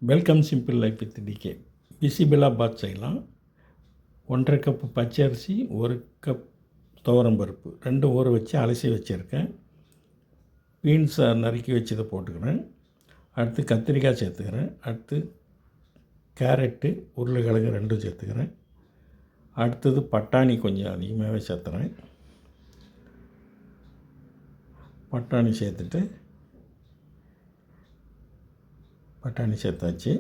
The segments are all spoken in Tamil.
Welcome simple life with DK. Bisi bele bath செய்யலாம். 1½ கப்பு பச்சை அரிசி, 1 கப் துவரம்பருப்பு ரெண்டும் ஊற வச்சு அலசி வச்சுருக்கேன். பீன்ஸை நறுக்கி வச்சதை போட்டுக்கிறேன். அடுத்து கத்திரிக்காய் சேர்த்துக்கிறேன். அடுத்து கேரட்டு, உருளைக்கிழங்கு ரெண்டும் சேர்த்துக்கிறேன். அடுத்தது பட்டாணி கொஞ்சம் அதிகமாகவே சேர்த்துறேன். பட்டாணி சேர்த்தாச்சு.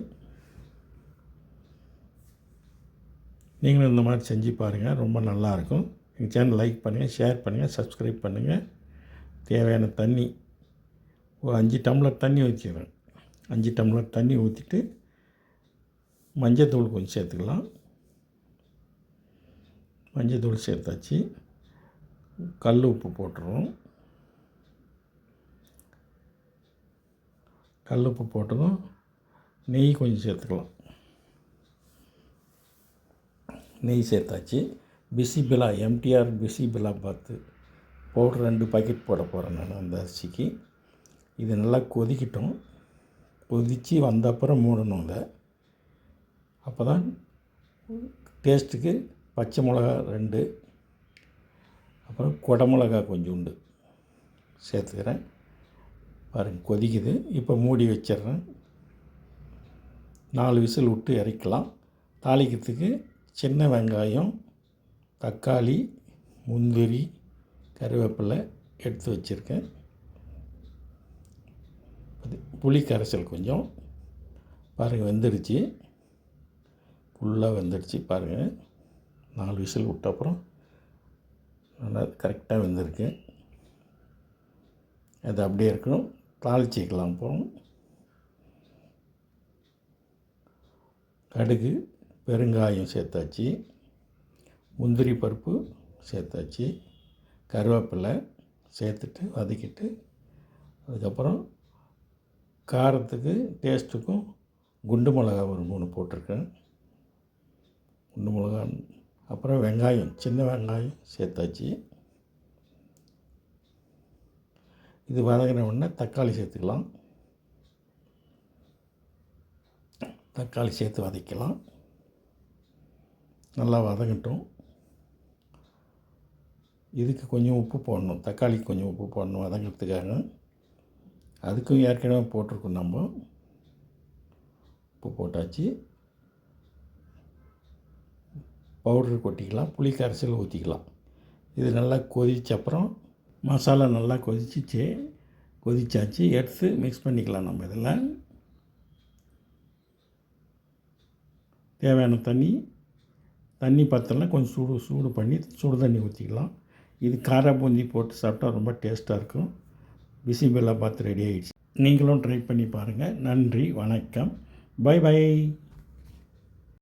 நீங்களும் இந்த மாதிரி செஞ்சு பாருங்கள், ரொம்ப நல்லாயிருக்கும். எங்கள் சேனல் லைக் பண்ணுங்கள், ஷேர் பண்ணுங்கள், சப்ஸ்கிரைப் பண்ணுங்கள். தேவையான தண்ணி ஒரு 5 டம்ளர் தண்ணி ஊற்றிடுறேன். 5 டம்ளர் தண்ணி ஊற்றிட்டு மஞ்சத்தூள் கொஞ்சம் சேர்த்துக்கலாம். மஞ்சத்தூள் சேர்த்தாச்சு. கல் உப்பு போட்டுருவோம். கல் உப்பு போட்டதும் நெய் கொஞ்சம் சேர்த்துக்கலாம். நெய் சேர்த்தாச்சு. Bisi bele MTR bisibelebath powder 2 packet போட போகிறேன் நான் அந்த அரிசிக்கு. இது நல்லா கொதிக்கட்டும். கொதித்து வந்த அப்புறம் மூடணும். அதை அப்போ தான் டேஸ்ட்டுக்கு பச்சை மிளகா 2, அப்புறம் குடமிளகா கொஞ்சோண்டு சேர்த்துக்கிறேன். பாருங்கள் கொதிக்குது. இப்போ மூடி வச்சிட்றேன். 4 விசில் விட்டு இறக்கலாம். தாளிக்கிறதுக்கு சின்ன வெங்காயம், தக்காளி, முந்திரி, கருவேப்பிலை எடுத்து வச்சுருக்கேன். புளி கரைசல் கொஞ்சம். பாருங்கள் வெந்துடுச்சு, ஃபுல்லாக வெந்துடுச்சு. பாருங்கள் 4 விசில் விட்ட அப்புறம் நல்லா கரெக்டாக வெந்திருக்கு. அது அப்படியே இருக்கணும். தாளிச்சிக்கலாம். அப்புறம் கடுகு, பெருங்காயம் சேர்த்தாச்சு. முந்திரி பருப்பு சேர்த்தாச்சு. கருவேப்பிலை சேர்த்துட்டு வதக்கிட்டு, அதுக்கப்புறம் காரத்துக்கு டேஸ்ட்டுக்கும் குண்டு மிளகா ஒரு 3 போட்டிருக்கேன். குண்டு மிளகா, அப்புறம் வெங்காயம், சின்ன வெங்காயம் சேர்த்தாச்சு. இது வதங்கின உடனே தக்காளி சேர்த்துக்கலாம். தக்காளி சேர்த்து வதக்கலாம். நல்லா வதங்கட்டும். இதுக்கு கொஞ்சம் உப்பு போடணும். தக்காளிக்கு கொஞ்சம் உப்பு போடணும் வதங்கிறதுக்காக. அதுக்கும் ஏற்கனவே போட்டிருக்கோம். நம்ம உப்பு போட்டாச்சு. பவுட்ரு கொட்டிக்கலாம். புளி கரைசல் ஊற்றிக்கலாம். இது நல்லா கொதிச்ச அப்புறம் மசாலா நல்லா கொதிச்சாச்சு. எடுத்து மிக்ஸ் பண்ணிக்கலாம். நம்ம இதில் தேவையான தண்ணி பத்தலாம். கொஞ்சம் சூடு பண்ணி சுடு தண்ணி ஊற்றிக்கலாம். இது காரா பூந்தி போட்டு சாப்பிட்டா ரொம்ப டேஸ்ட்டாக இருக்கும். பிசிபெல்லாபாத் ரெடி ஆகிடுச்சு. நீங்களும் ட்ரை பண்ணி பாருங்கள். நன்றி, வணக்கம், பை பை.